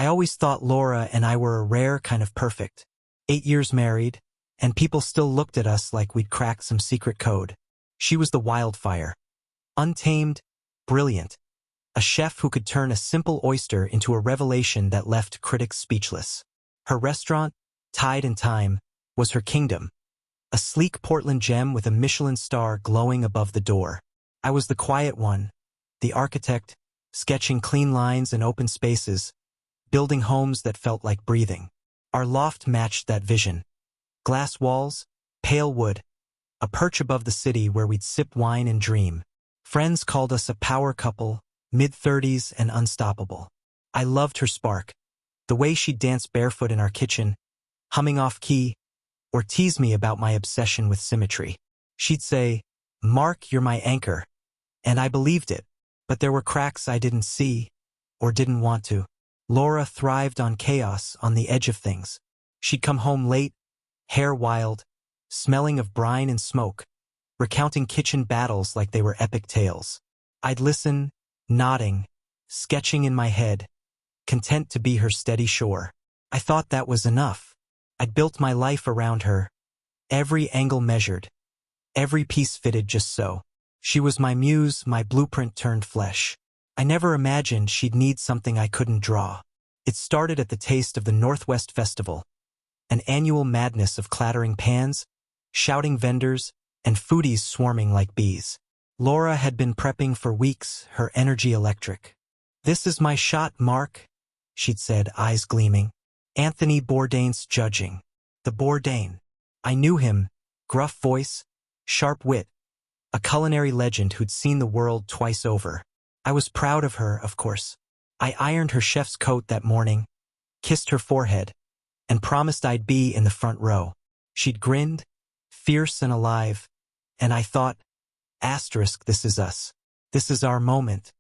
I always thought Laura and I were a rare kind of perfect. 8 years married, and people still looked at us like we'd cracked some secret code. She was the wildfire. Untamed, brilliant. A chef who could turn a simple oyster into a revelation that left critics speechless. Her restaurant, Tide and Time, was her kingdom. A sleek Portland gem with a Michelin star glowing above the door. I was the quiet one, the architect, sketching clean lines and open spaces, building homes that felt like breathing. Our loft matched that vision. Glass walls, pale wood, a perch above the city where we'd sip wine and dream. Friends called us a power couple, mid-30s and unstoppable. I loved her spark, the way she'd dance barefoot in our kitchen, humming off key, or tease me about my obsession with symmetry. She'd say, "Mark, you're my anchor," and I believed it, but there were cracks I didn't see, or didn't want to. Laura thrived on chaos, on the edge of things. She'd come home late, hair wild, smelling of brine and smoke, recounting kitchen battles like they were epic tales. I'd listen, nodding, sketching in my head, content to be her steady shore. I thought that was enough. I'd built my life around her, every angle measured, every piece fitted just so. She was my muse, my blueprint turned flesh. I never imagined she'd need something I couldn't draw. It started at the taste of the Northwest Festival, an annual madness of clattering pans, shouting vendors, and foodies swarming like bees. Laura had been prepping for weeks, her energy electric. "This is my shot, Mark," she'd said, eyes gleaming. Anthony Bourdain's judging. The Bourdain. I knew him, gruff voice, sharp wit, a culinary legend who'd seen the world twice over. I was proud of her, of course. I ironed her chef's coat that morning, kissed her forehead, and promised I'd be in the front row. She'd grinned, fierce and alive, and I thought, asterisk, this is us. This is our moment.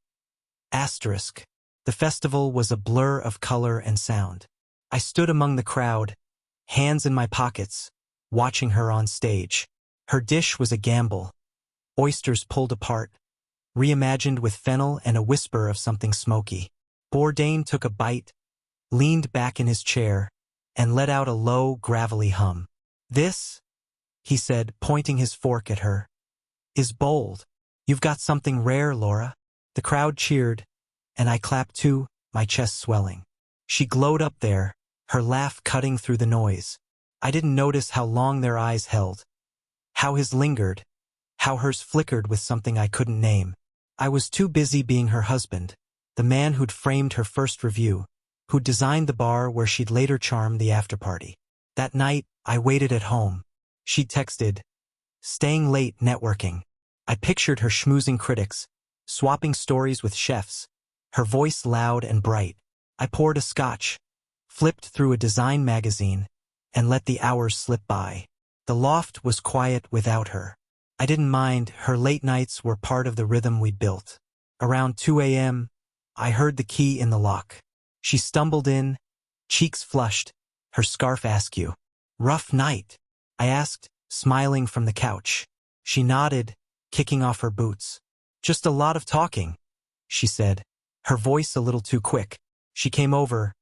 Asterisk. The festival was a blur of color and sound. I stood among the crowd, hands in my pockets, watching her on stage. Her dish was a gamble. Oysters pulled apart, reimagined with fennel and a whisper of something smoky. Bourdain took a bite, leaned back in his chair, and let out a low, gravelly hum. "This," he said, pointing his fork at her, "is bold. You've got something rare, Laura." The crowd cheered, and I clapped too, my chest swelling. She glowed up there, her laugh cutting through the noise. I didn't notice how long their eyes held, how his lingered, how hers flickered with something I couldn't name. I was too busy being her husband, the man who'd framed her first review, who'd designed the bar where she'd later charm the afterparty. That night, I waited at home. She'd texted, "Staying late networking." I pictured her schmoozing critics, swapping stories with chefs, her voice loud and bright. I poured a scotch, flipped through a design magazine, and let the hours slip by. The loft was quiet without her. I didn't mind, her late nights were part of the rhythm we built. Around 2 a.m., I heard the key in the lock. She stumbled in, cheeks flushed, her scarf askew. "Rough night?" I asked, smiling from the couch. She nodded, kicking off her boots. "Just a lot of talking," she said, her voice a little too quick. She came over,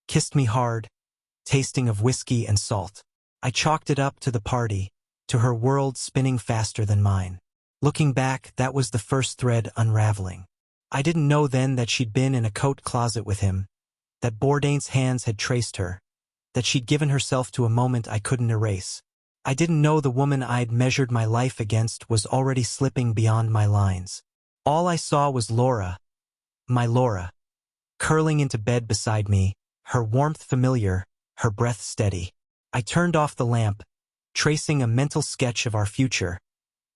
kissed me hard, tasting of whiskey and salt. I chalked it up to the party, to her world spinning faster than mine. Looking back, that was the first thread unraveling. I didn't know then that she'd been in a coat closet with him, that Bourdain's hands had traced her, that she'd given herself to a moment I couldn't erase. I didn't know the woman I'd measured my life against was already slipping beyond my lines. All I saw was Laura, my Laura, curling into bed beside me, her warmth familiar, her breath steady. I turned off the lamp, tracing a mental sketch of our future,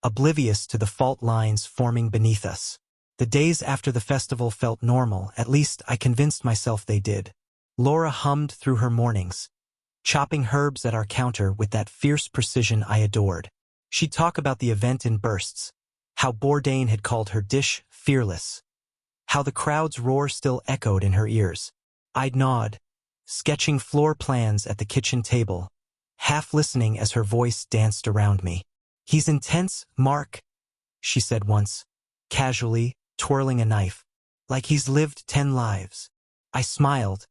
oblivious to the fault lines forming beneath us. The days after the festival felt normal, at least I convinced myself they did. Laura hummed through her mornings, chopping herbs at our counter with that fierce precision I adored. She'd talk about the event in bursts, how Bourdain had called her dish fearless, how the crowd's roar still echoed in her ears. I'd nod, sketching floor plans at the kitchen table, half listening as her voice danced around me. "He's intense, Mark," she said once, casually, twirling a knife, "like he's lived 10 lives. I smiled,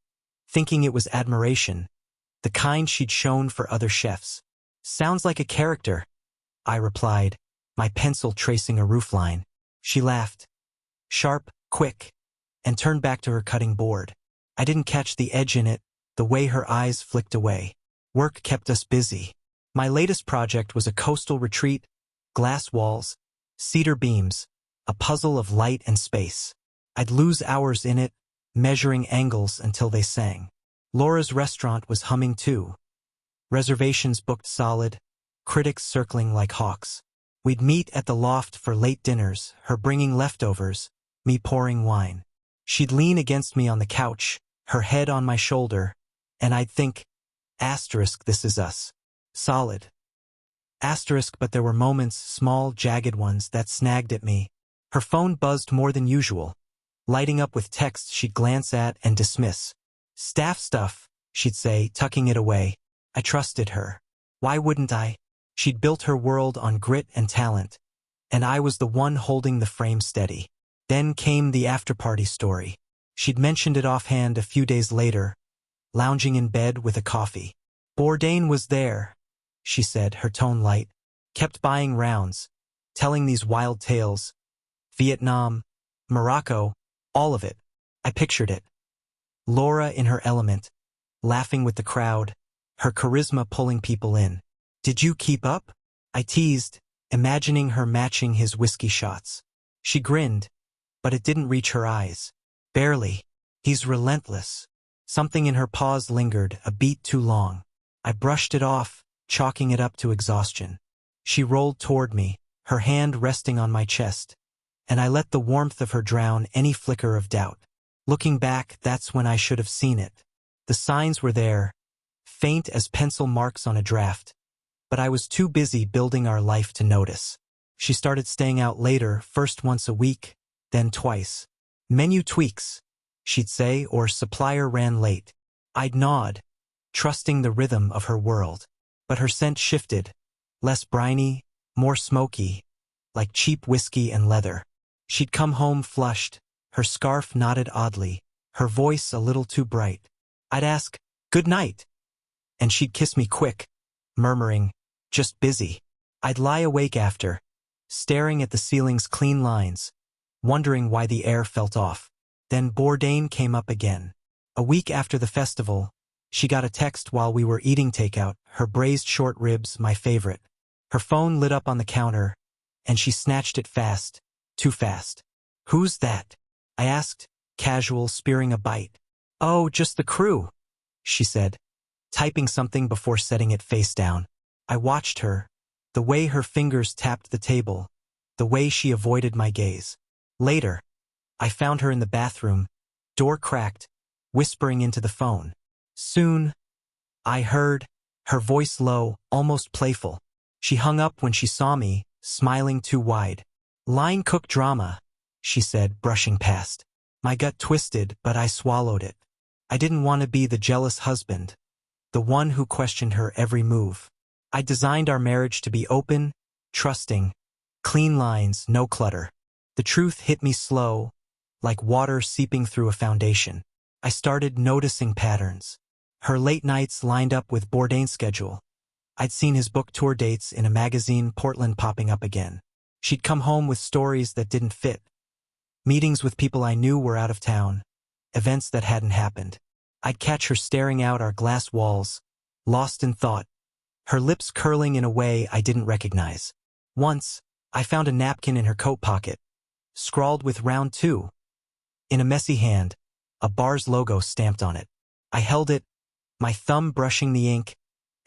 thinking it was admiration, the kind she'd shown for other chefs. "Sounds like a character," I replied, my pencil tracing a roofline. She laughed, sharp, quick, and turned back to her cutting board. I didn't catch the edge in it, the way her eyes flicked away. Work kept us busy. My latest project was a coastal retreat, glass walls, cedar beams, a puzzle of light and space. I'd lose hours in it, measuring angles until they sang. Laura's restaurant was humming too. Reservations booked solid, critics circling like hawks. We'd meet at the loft for late dinners, her bringing leftovers, me pouring wine. She'd lean against me on the couch, her head on my shoulder, and I'd think, this is us. Solid. But there were moments, small, jagged ones, that snagged at me. Her phone buzzed more than usual, lighting up with texts she'd glance at and dismiss. "Staff stuff," she'd say, tucking it away. I trusted her. Why wouldn't I? She'd built her world on grit and talent, and I was the one holding the frame steady. Then came the after-party story. She'd mentioned it offhand a few days later, lounging in bed with a coffee. "Bourdain was there," she said, her tone light. "Kept buying rounds, telling these wild tales. Vietnam, Morocco, all of it." I pictured it. Laura in her element, laughing with the crowd, her charisma pulling people in. "Did you keep up?" I teased, imagining her matching his whiskey shots. She grinned, but it didn't reach her eyes. "Barely. He's relentless." Something in her pause lingered, a beat too long. I brushed it off, chalking it up to exhaustion. She rolled toward me, her hand resting on my chest, and I let the warmth of her drown any flicker of doubt. Looking back, that's when I should have seen it. The signs were there, faint as pencil marks on a draft, but I was too busy building our life to notice. She started staying out later, first once a week, then twice. "Menu tweaks," she'd say, or "supplier ran late." I'd nod, trusting the rhythm of her world. But her scent shifted, less briny, more smoky, like cheap whiskey and leather. She'd come home flushed, her scarf knotted oddly, her voice a little too bright. I'd ask, "Good night," and she'd kiss me quick, murmuring, "Just busy." I'd lie awake after, staring at the ceiling's clean lines, wondering why the air felt off. Then Bourdain came up again. A week after the festival, she got a text while we were eating takeout, her braised short ribs my favorite. Her phone lit up on the counter, and she snatched it fast, too fast. "Who's that?" I asked, casual, spearing a bite. "Oh, just the crew," she said, typing something before setting it face down. I watched her, the way her fingers tapped the table, the way she avoided my gaze. Later, I found her in the bathroom, door cracked, whispering into the phone. "Soon," I heard, her voice low, almost playful. She hung up when she saw me, smiling too wide. "Line cook drama," she said, brushing past. My gut twisted, but I swallowed it. I didn't want to be the jealous husband, the one who questioned her every move. I designed our marriage to be open, trusting, clean lines, no clutter. The truth hit me slow, like water seeping through a foundation. I started noticing patterns. Her late nights lined up with Bourdain's schedule. I'd seen his book tour dates in a magazine, Portland popping up again. She'd come home with stories that didn't fit. Meetings with people I knew were out of town, events that hadn't happened. I'd catch her staring out our glass walls, lost in thought, her lips curling in a way I didn't recognize. Once, I found a napkin in her coat pocket, scrawled with round 2. In a messy hand, a bar's logo stamped on it. I held it, my thumb brushing the ink,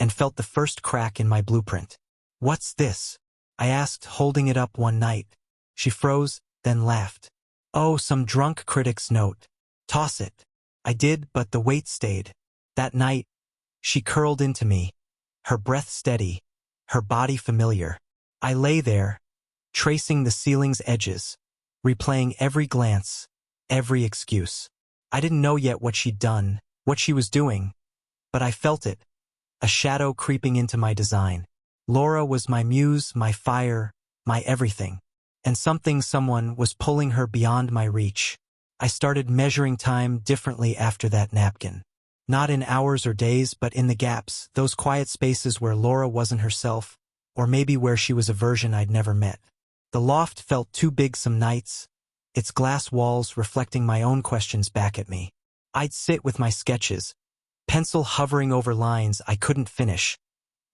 and felt the first crack in my blueprint. "What's this?" I asked, holding it up one night. She froze, then laughed. "Oh, some drunk critic's note. Toss it." I did, but the weight stayed. That night, she curled into me, her breath steady, her body familiar. I lay there, tracing the ceiling's edges, replaying every glance, every excuse. I didn't know yet what she'd done, what she was doing, but I felt it, a shadow creeping into my design. Laura was my muse, my fire, my everything, and someone was pulling her beyond my reach. I started measuring time differently after that napkin. Not in hours or days, but in the gaps, those quiet spaces where Laura wasn't herself, or maybe where she was a version I'd never met. The loft felt too big some nights, its glass walls reflecting my own questions back at me. I'd sit with my sketches, pencil hovering over lines I couldn't finish,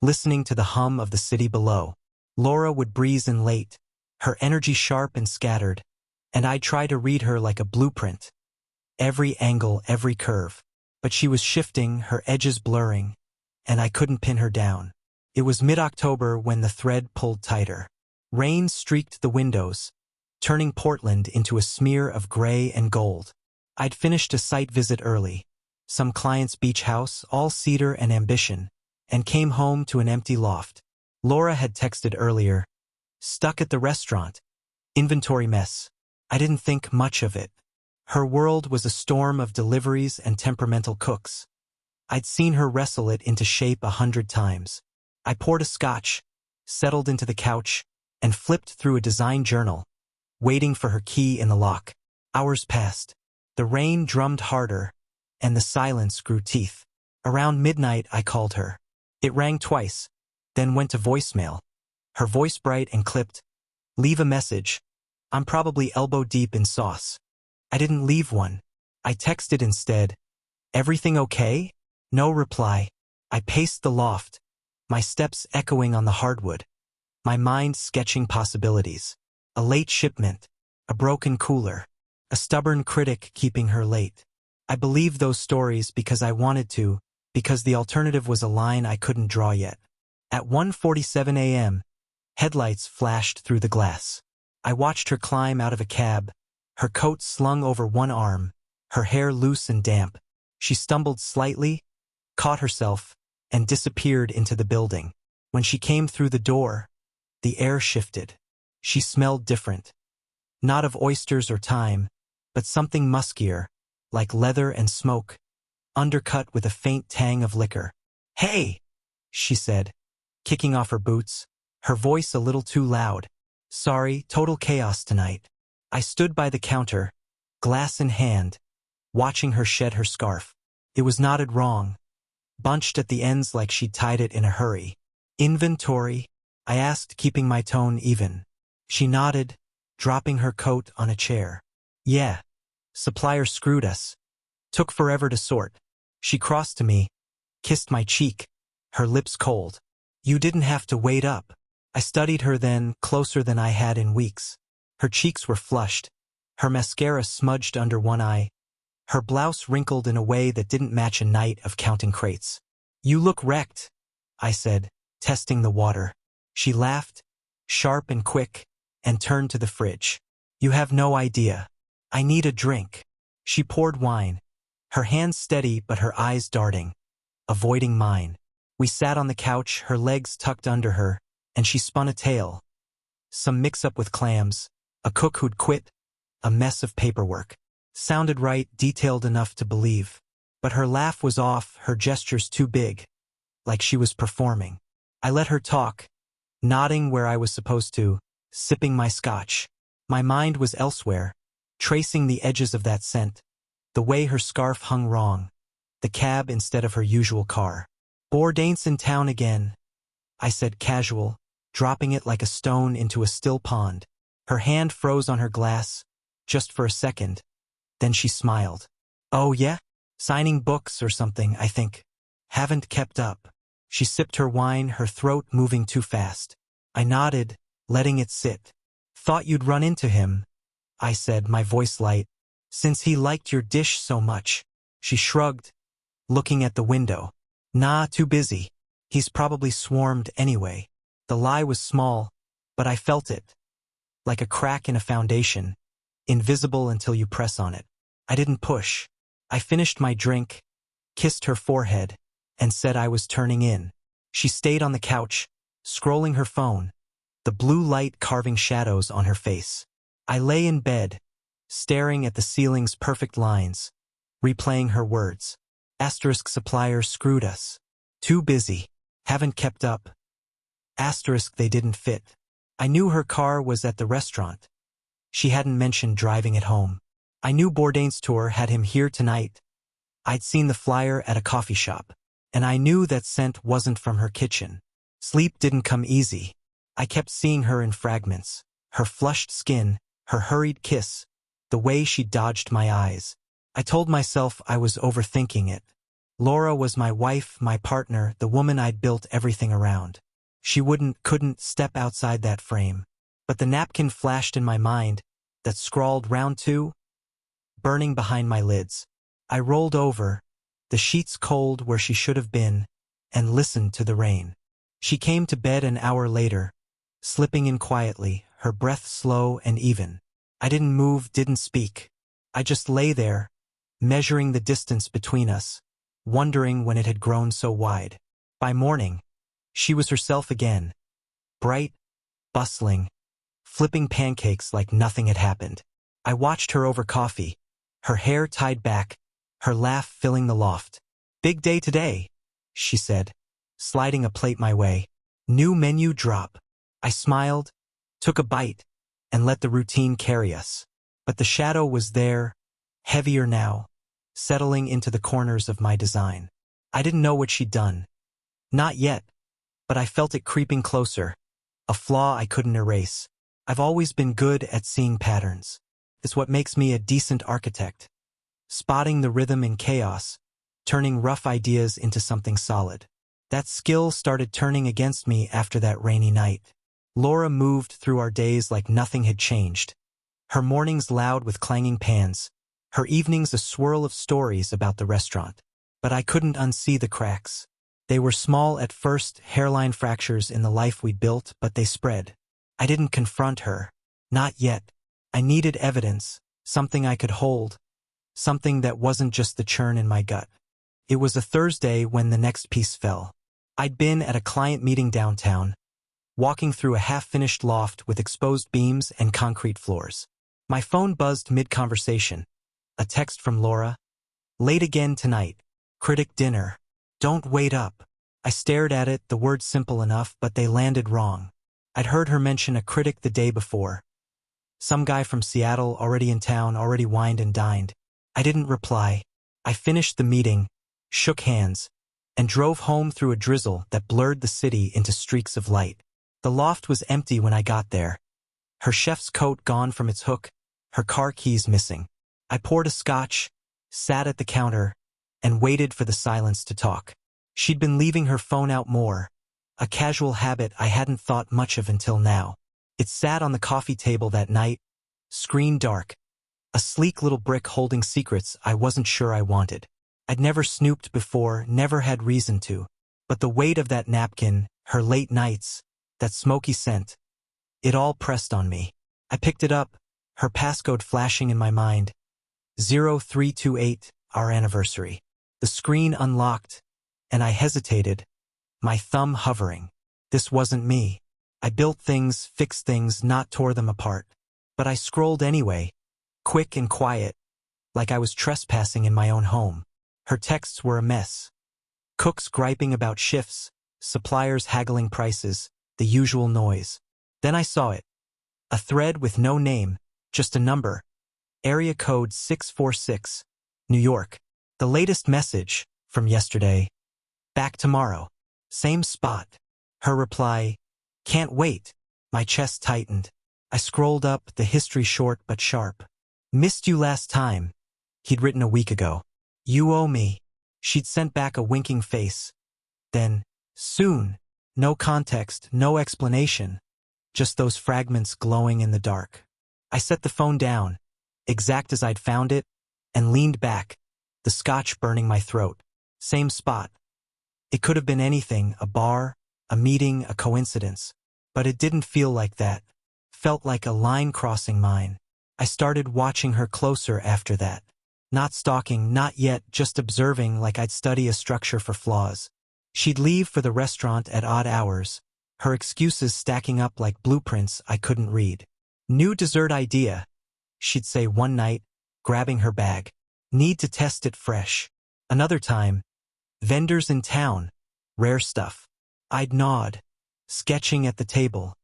listening to the hum of the city below. Laura would breeze in late, her energy sharp and scattered, and I'd try to read her like a blueprint. Every angle, every curve. But she was shifting, her edges blurring, and I couldn't pin her down. It was mid-October when the thread pulled tighter. Rain streaked the windows, turning Portland into a smear of gray and gold. I'd finished a site visit early, some client's beach house, all cedar and ambition, and came home to an empty loft. Laura had texted earlier, "Stuck at the restaurant. Inventory mess." I didn't think much of it. Her world was a storm of deliveries and temperamental cooks. I'd seen her wrestle it into shape 100 times. I poured a scotch, settled into the couch, and flipped through a design journal, waiting for her key in the lock. Hours passed. The rain drummed harder, and the silence grew teeth. Around midnight, I called her. It rang twice, then went to voicemail. Her voice bright and clipped. "Leave a message. I'm probably elbow deep in sauce." I didn't leave one. I texted instead. "Everything okay?" No reply. I paced the loft, my steps echoing on the hardwood, my mind sketching possibilities. A late shipment, a broken cooler, a stubborn critic keeping her late. I believed those stories because I wanted to, because the alternative was a line I couldn't draw yet. At 1:47 a.m., headlights flashed through the glass. I watched her climb out of a cab, her coat slung over one arm, her hair loose and damp. She stumbled slightly, caught herself, and disappeared into the building. When she came through the door, the air shifted. She smelled different. Not of oysters or thyme, but something muskier, like leather and smoke, undercut with a faint tang of liquor. "Hey!" she said, kicking off her boots, her voice a little too loud. "Sorry, total chaos tonight." I stood by the counter, glass in hand, watching her shed her scarf. It was knotted wrong, bunched at the ends like she'd tied it in a hurry. "Inventory?" I asked, keeping my tone even. She nodded, dropping her coat on a chair. "Yeah. Supplier screwed us. Took forever to sort." She crossed to me, kissed my cheek, her lips cold. "You didn't have to wait up." I studied her then, closer than I had in weeks. Her cheeks were flushed, her mascara smudged under one eye, her blouse wrinkled in a way that didn't match a night of counting crates. "You look wrecked," I said, testing the water. She laughed, sharp and quick, and turned to the fridge. "You have no idea. I need a drink." She poured wine, her hands steady but her eyes darting, avoiding mine. We sat on the couch, her legs tucked under her, and she spun a tale. Some mix-up with clams, a cook who'd quit, a mess of paperwork. Sounded right, detailed enough to believe. But her laugh was off, her gestures too big, like she was performing. I let her talk, nodding where I was supposed to, sipping my scotch. My mind was elsewhere, tracing the edges of that scent, the way her scarf hung wrong, the cab instead of her usual car. "Bourdain's in town again," I said casual, dropping it like a stone into a still pond. Her hand froze on her glass, just for a second. Then she smiled. "Oh yeah? Signing books or something, I think. Haven't kept up." She sipped her wine, her throat moving too fast. I nodded, letting it sit. "Thought you'd run into him," I said, my voice light, "since he liked your dish so much." She shrugged, looking at the window. "Nah, too busy. He's probably swarmed anyway." The lie was small, but I felt it. Like a crack in a foundation, invisible until you press on it. I didn't push. I finished my drink, kissed her forehead, and said I was turning in. She stayed on the couch, scrolling her phone, the blue light carving shadows on her face. I lay in bed, staring at the ceiling's perfect lines, replaying her words. Asterisk supplier screwed us. Too busy. Haven't kept up. Asterisk they didn't fit. I knew her car was at the restaurant. She hadn't mentioned driving it home. I knew Bourdain's tour had him here tonight. I'd seen the flyer at a coffee shop, and I knew that scent wasn't from her kitchen. Sleep didn't come easy. I kept seeing her in fragments, her flushed skin, her hurried kiss, the way she dodged my eyes. I told myself I was overthinking it. Laura was my wife, my partner, the woman I'd built everything around. She couldn't step outside that frame. But the napkin flashed in my mind, that scrawled round 2, burning behind my lids. I rolled over, the sheets cold where she should have been, and listened to the rain. She came to bed an hour later, slipping in quietly, her breath slow and even. I didn't move, didn't speak. I just lay there, measuring the distance between us, wondering when it had grown so wide. By morning, she was herself again, bright, bustling, flipping pancakes like nothing had happened. I watched her over coffee, her hair tied back, her laugh filling the loft. "Big day today," she said, sliding a plate my way. "New menu drop." I smiled, took a bite, and let the routine carry us. But the shadow was there, heavier now, settling into the corners of my design. I didn't know what she'd done. Not yet, but I felt it creeping closer, a flaw I couldn't erase. I've always been good at seeing patterns. It's what makes me a decent architect. Spotting the rhythm in chaos, turning rough ideas into something solid. That skill started turning against me after that rainy night. Laura moved through our days like nothing had changed. Her mornings loud with clanging pans, her evenings a swirl of stories about the restaurant. But I couldn't unsee the cracks. They were small at first, hairline fractures in the life we'd built, but they spread. I didn't confront her. Not yet. I needed evidence, something I could hold, something that wasn't just the churn in my gut. It was a Thursday when the next piece fell. I'd been at a client meeting downtown, walking through a half-finished loft with exposed beams and concrete floors. My phone buzzed mid-conversation. A text from Laura. "Late again tonight. Critic dinner. Don't wait up." I stared at it, the words simple enough, but they landed wrong. I'd heard her mention a critic the day before. Some guy from Seattle, already in town, already wined and dined. I didn't reply. I finished the meeting, shook hands, and drove home through a drizzle that blurred the city into streaks of light. The loft was empty when I got there. Her chef's coat gone from its hook, her car keys missing. I poured a scotch, sat at the counter, and waited for the silence to talk. She'd been leaving her phone out more, a casual habit I hadn't thought much of until now. It sat on the coffee table that night, screen dark, a sleek little brick holding secrets I wasn't sure I wanted. I'd never snooped before, never had reason to. But the weight of that napkin, her late nights, that smoky scent, it all pressed on me. I picked it up, her passcode flashing in my mind. 0328, our anniversary. The screen unlocked, and I hesitated, my thumb hovering. This wasn't me. I built things, fixed things, not tore them apart. But I scrolled anyway, quick and quiet, like I was trespassing in my own home. Her texts were a mess. Cooks griping about shifts, suppliers haggling prices, the usual noise. Then I saw it. A thread with no name, just a number. Area code 646, New York. The latest message, from yesterday. Back tomorrow. Same spot. Her reply, "Can't wait." My chest tightened. I scrolled up, the history short but sharp. "Missed you last time." He'd written a week ago. "You owe me." She'd sent back a winking face. Then, "Soon." No context, no explanation. Just those fragments glowing in the dark. I set the phone down, exact as I'd found it, and leaned back, the scotch burning my throat. Same spot. It could have been anything, a bar, a meeting, a coincidence. But it didn't feel like that. Felt like a line crossing mine. I started watching her closer after that. Not stalking, not yet, just observing like I'd study a structure for flaws. She'd leave for the restaurant at odd hours, her excuses stacking up like blueprints I couldn't read. "New dessert idea," she'd say one night, grabbing her bag. "Need to test it fresh." Another time, "Vendors in town, rare stuff." I'd nod, sketching at the table,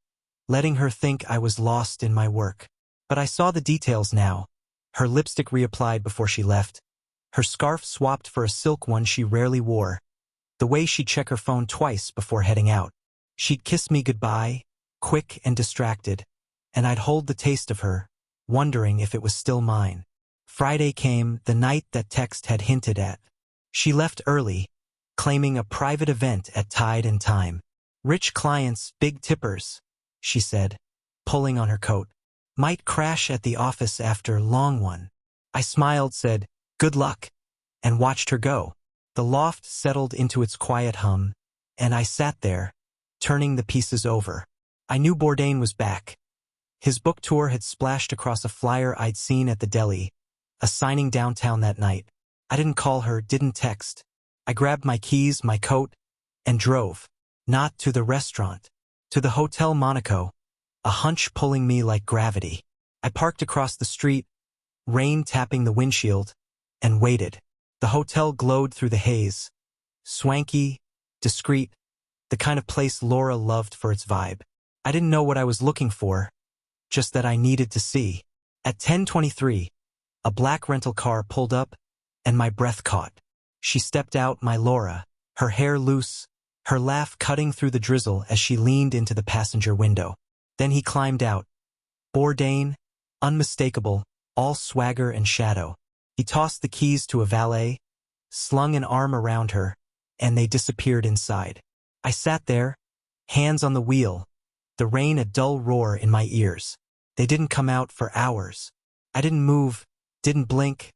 letting her think I was lost in my work. But I saw the details now. Her lipstick reapplied before she left, Her scarf swapped for a silk one she rarely wore. The way she'd check her phone twice before heading out. She'd kiss me goodbye, quick and distracted, and I'd hold the taste of her, wondering if it was still mine. Friday came, the night that text had hinted at. She left early, claiming a private event at Tide and Time. Rich clients, big tippers, she said, pulling on her coat. Might crash at the office after long one. I smiled, said, good luck, and watched her go. The loft settled into its quiet hum, and I sat there, turning the pieces over. I knew Bourdain was back. His book tour had splashed across a flyer I'd seen at the deli, a signing downtown that night. I didn't call her, didn't text. I grabbed my keys, my coat, and drove. Not to the restaurant. To the Hotel Monaco, a hunch pulling me like gravity. I parked across the street, rain tapping the windshield, and waited. The hotel glowed through the haze. Swanky, discreet, the kind of place Laura loved for its vibe. I didn't know what I was looking for, just that I needed to see. At 10:23, a black rental car pulled up, and my breath caught. She stepped out, my Laura, her hair loose, her laugh cutting through the drizzle as she leaned into the passenger window. Then he climbed out. Bourdain, unmistakable, all swagger and shadow. He tossed the keys to a valet, slung an arm around her, and they disappeared inside. I sat there, hands on the wheel, the rain a dull roar in my ears. They didn't come out for hours. I didn't move, didn't blink,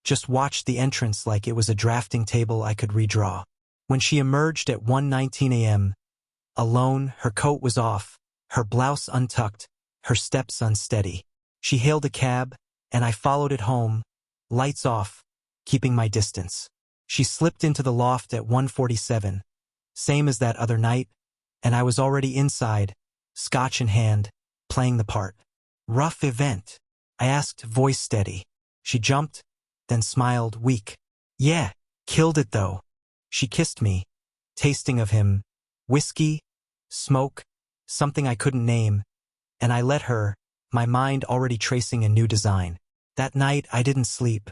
just watched the entrance like it was a drafting table I could redraw. When she emerged at 1:19 a.m., alone, her coat was off, her blouse untucked, her steps unsteady. She hailed a cab, and I followed it home, lights off, keeping my distance. She slipped into the loft at 1:47, same as that other night, and I was already inside, scotch in hand, playing the part. Rough event? I asked, voice steady. She jumped, then smiled, weak. Yeah, killed it though. She kissed me, tasting of him, whiskey, smoke, something I couldn't name, and I let her, my mind already tracing a new design. That night I didn't sleep.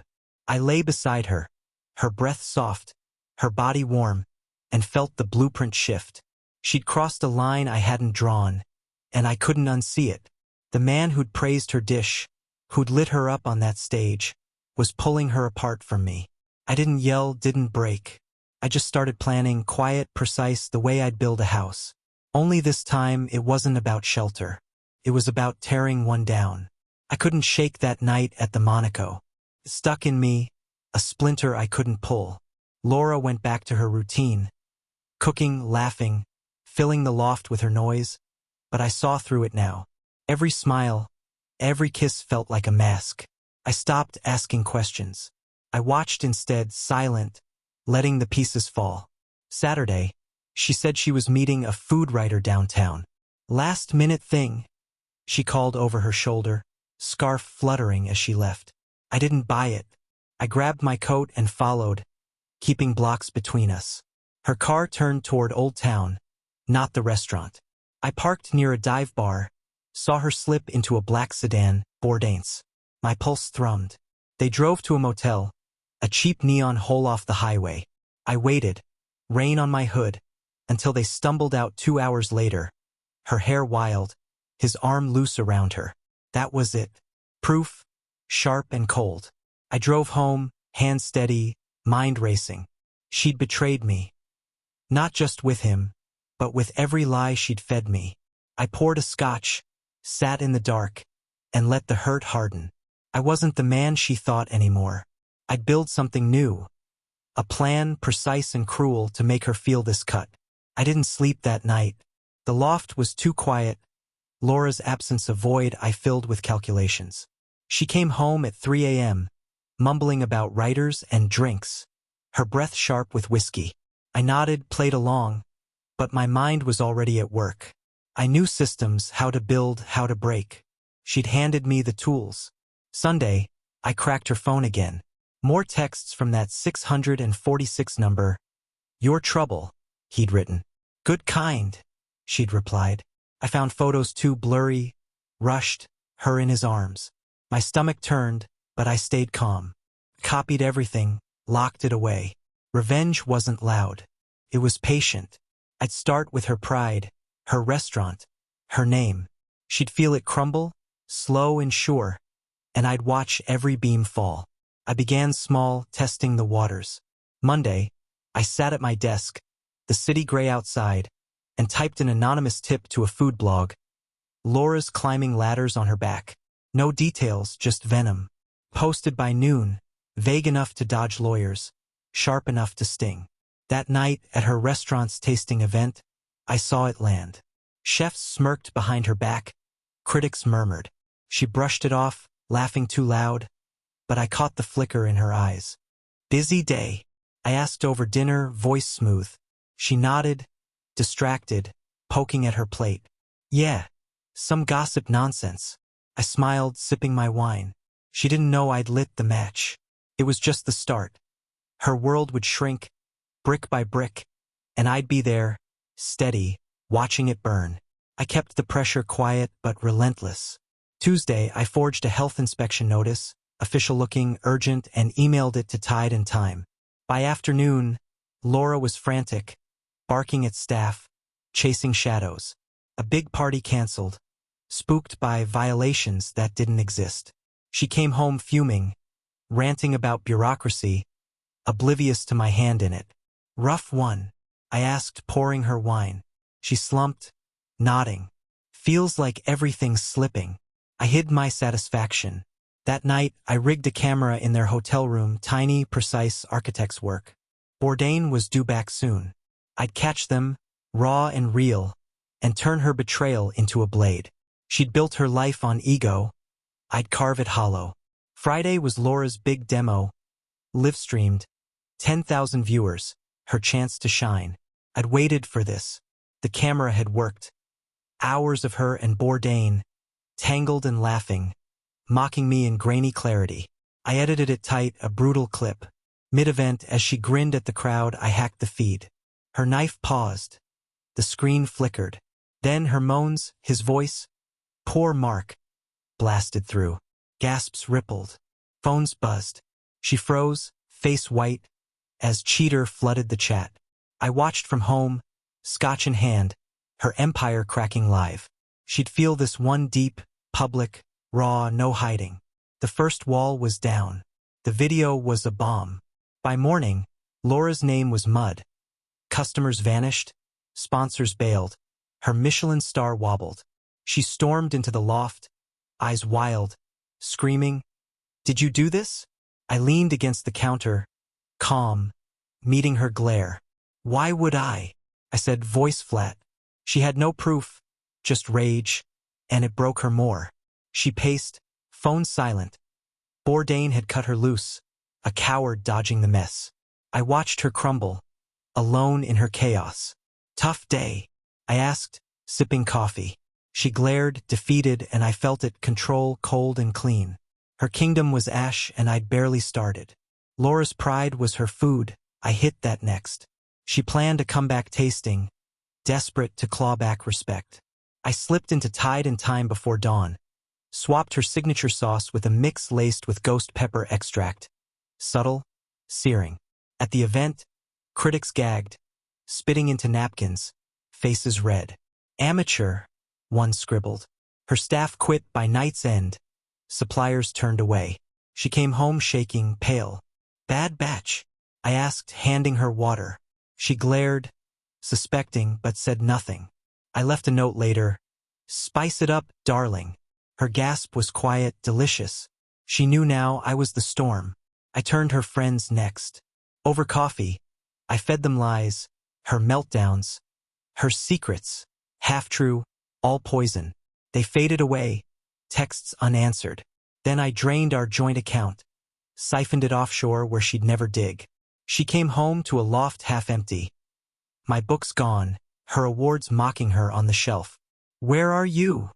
I lay beside her, her breath soft, her body warm, and felt the blueprint shift. She'd crossed a line I hadn't drawn, and I couldn't unsee it. The man who'd praised her dish, who'd lit her up on that stage, was pulling her apart from me. I didn't yell, didn't break. I just started planning, quiet, precise, the way I'd build a house. Only this time it wasn't about shelter. It was about tearing one down. I couldn't shake that night at the Monaco. It stuck in me, a splinter I couldn't pull. Laura went back to her routine, cooking, laughing, filling the loft with her noise, but I saw through it now. Every smile, every kiss felt like a mask. I stopped asking questions. I watched instead, silent, letting the pieces fall. Saturday, she said she was meeting a food writer downtown. Last-minute thing, she called over her shoulder, scarf fluttering as she left. I didn't buy it. I grabbed my coat and followed, keeping blocks between us. Her car turned toward Old Town, not the restaurant. I parked near a dive bar, saw her slip into a black sedan, Bourdain's. My pulse thrummed. They drove to a motel, a cheap neon hole off the highway. I waited, rain on my hood, until they stumbled out 2 hours later, her hair wild, his arm loose around her. That was it. Proof, sharp and cold. I drove home, hand steady, mind racing. She'd betrayed me. Not just with him, but with every lie she'd fed me. I poured a scotch, sat in the dark, and let the hurt harden. I wasn't the man she thought anymore. I'd build something new. A plan precise and cruel to make her feel this cut. I didn't sleep that night. The loft was too quiet. Laura's absence a void I filled with calculations. She came home at 3 a.m., mumbling about writers and drinks, her breath sharp with whiskey. I nodded, played along, but my mind was already at work. I knew systems, how to build, how to break. She'd handed me the tools. Sunday, I cracked her phone again. More texts from that 646 number. Your trouble, he'd written. Good kind, she'd replied. I found photos too blurry, rushed, her in his arms. My stomach turned, but I stayed calm. Copied everything, locked it away. Revenge wasn't loud. It was patient. I'd start with her pride, her restaurant, her name. She'd feel it crumble, slow and sure, and I'd watch every beam fall. I began small, testing the waters. Monday, I sat at my desk, the city gray outside, and typed an anonymous tip to a food blog. Laura's climbing ladders on her back. No details, just venom. Posted by noon, vague enough to dodge lawyers, sharp enough to sting. That night, at her restaurant's tasting event, I saw it land. Chefs smirked behind her back. Critics murmured. She brushed it off, laughing too loud, but I caught the flicker in her eyes. Busy day. I asked over dinner, voice smooth. She nodded, distracted, poking at her plate. Yeah, some gossip nonsense. I smiled, sipping my wine. She didn't know I'd lit the match. It was just the start. Her world would shrink, brick by brick, and I'd be there, steady, watching it burn. I kept the pressure quiet but relentless. Tuesday, I forged a health inspection notice, official-looking, urgent, and emailed it to Tide and Time. By afternoon, Laura was frantic, barking at staff, chasing shadows. A big party canceled, spooked by violations that didn't exist. She came home fuming, ranting about bureaucracy, oblivious to my hand in it. Rough one, I asked, pouring her wine. She slumped, nodding. Feels like everything's slipping. I hid my satisfaction. That night, I rigged a camera in their hotel room, tiny, precise architect's work. Bourdain was due back soon. I'd catch them, raw and real, and turn her betrayal into a blade. She'd built her life on ego. I'd carve it hollow. Friday was Laura's big demo, live-streamed, 10,000 viewers, her chance to shine. I'd waited for this. The camera had worked. Hours of her and Bourdain, tangled and laughing, mocking me in grainy clarity. I edited it tight, a brutal clip. Mid-event, as she grinned at the crowd, I hacked the feed. Her knife paused. The screen flickered. Then her moans, his voice, "Poor Mark," blasted through. Gasps rippled. Phones buzzed. She froze, face white, as cheater flooded the chat. I watched from home, scotch in hand, her empire cracking live. She'd feel this one deep, public, raw, no hiding. The first wall was down. The video was a bomb. By morning, Laura's name was mud. Customers vanished. Sponsors bailed. Her Michelin star wobbled. She stormed into the loft, eyes wild, screaming, "Did you do this?" I leaned against the counter, calm, meeting her glare. "Why would I?" I said, voice flat. She had no proof, just rage, and it broke her more. She paced, phone silent. Bourdain had cut her loose, a coward dodging the mess. I watched her crumble, alone in her chaos. "Tough day?" I asked, sipping coffee. She glared, defeated, and I felt it, control, cold and clean. Her kingdom was ash, and I'd barely started. Laura's pride was her food. I hit that next. She planned a comeback tasting, desperate to claw back respect. I slipped into Tide and Time before dawn, swapped her signature sauce with a mix laced with ghost pepper extract. Subtle, searing. At the event, critics gagged, spitting into napkins, faces red. "Amateur," one scribbled. Her staff quit by night's end. Suppliers turned away. She came home shaking, pale. "Bad batch?" I asked, handing her water. She glared, suspecting, but said nothing. I left a note later. "Spice it up, darling." Her gasp was quiet, delicious. She knew now I was the storm. I turned her friends next. Over coffee, I fed them lies, her meltdowns, her secrets, half true, all poison. They faded away, texts unanswered. Then I drained our joint account, siphoned it offshore where she'd never dig. She came home to a loft half empty. My books gone, her awards mocking her on the shelf. "Where are you?"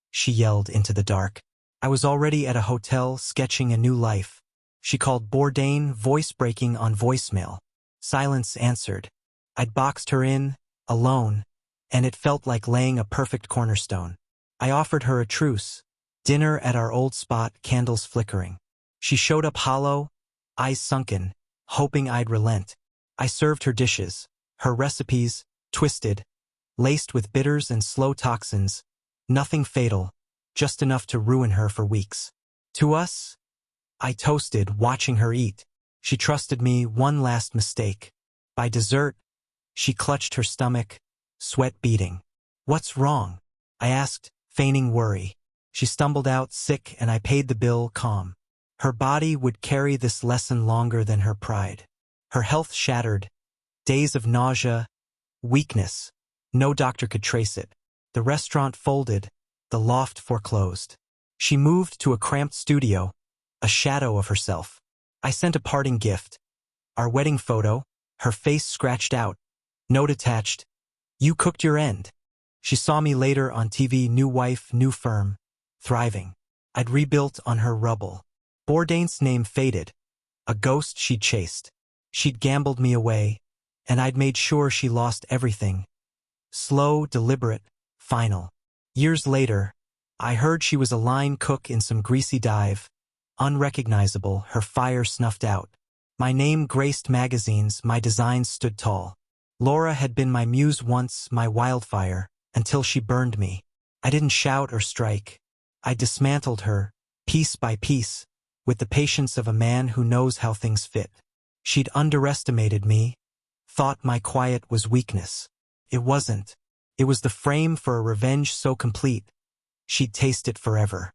she yelled into the dark. I was already at a hotel sketching a new life. She called Bourdain, voice breaking on voicemail. Silence answered. I'd boxed her in, alone, and it felt like laying a perfect cornerstone. I offered her a truce. Dinner at our old spot, candles flickering. She showed up hollow, eyes sunken, hoping I'd relent. I served her dishes, her recipes, twisted, laced with bitters and slow toxins, nothing fatal, just enough to ruin her for weeks. To us, I toasted, watching her eat. She trusted me, one last mistake. By dessert, she clutched her stomach, sweat beating. "What's wrong?" I asked, feigning worry. She stumbled out, sick, and I paid the bill, calm. Her body would carry this lesson longer than her pride. Her health shattered, days of nausea, weakness. No doctor could trace it. The restaurant folded, the loft foreclosed. She moved to a cramped studio, a shadow of herself. I sent a parting gift. Our wedding photo, her face scratched out. Note attached, "You cooked your end." She saw me later on TV, new wife, new firm, thriving. I'd rebuilt on her rubble. Bourdain's name faded, a ghost she'd chased. She'd gambled me away, and I'd made sure she lost everything. Slow, deliberate, final. Years later, I heard she was a line cook in some greasy dive, unrecognizable, her fire snuffed out. My name graced magazines, my designs stood tall. Laura had been my muse once, my wildfire, until she burned me. I didn't shout or strike. I dismantled her, piece by piece, with the patience of a man who knows how things fit. She'd underestimated me, thought my quiet was weakness. It wasn't. It was the frame for a revenge so complete, she'd taste it forever.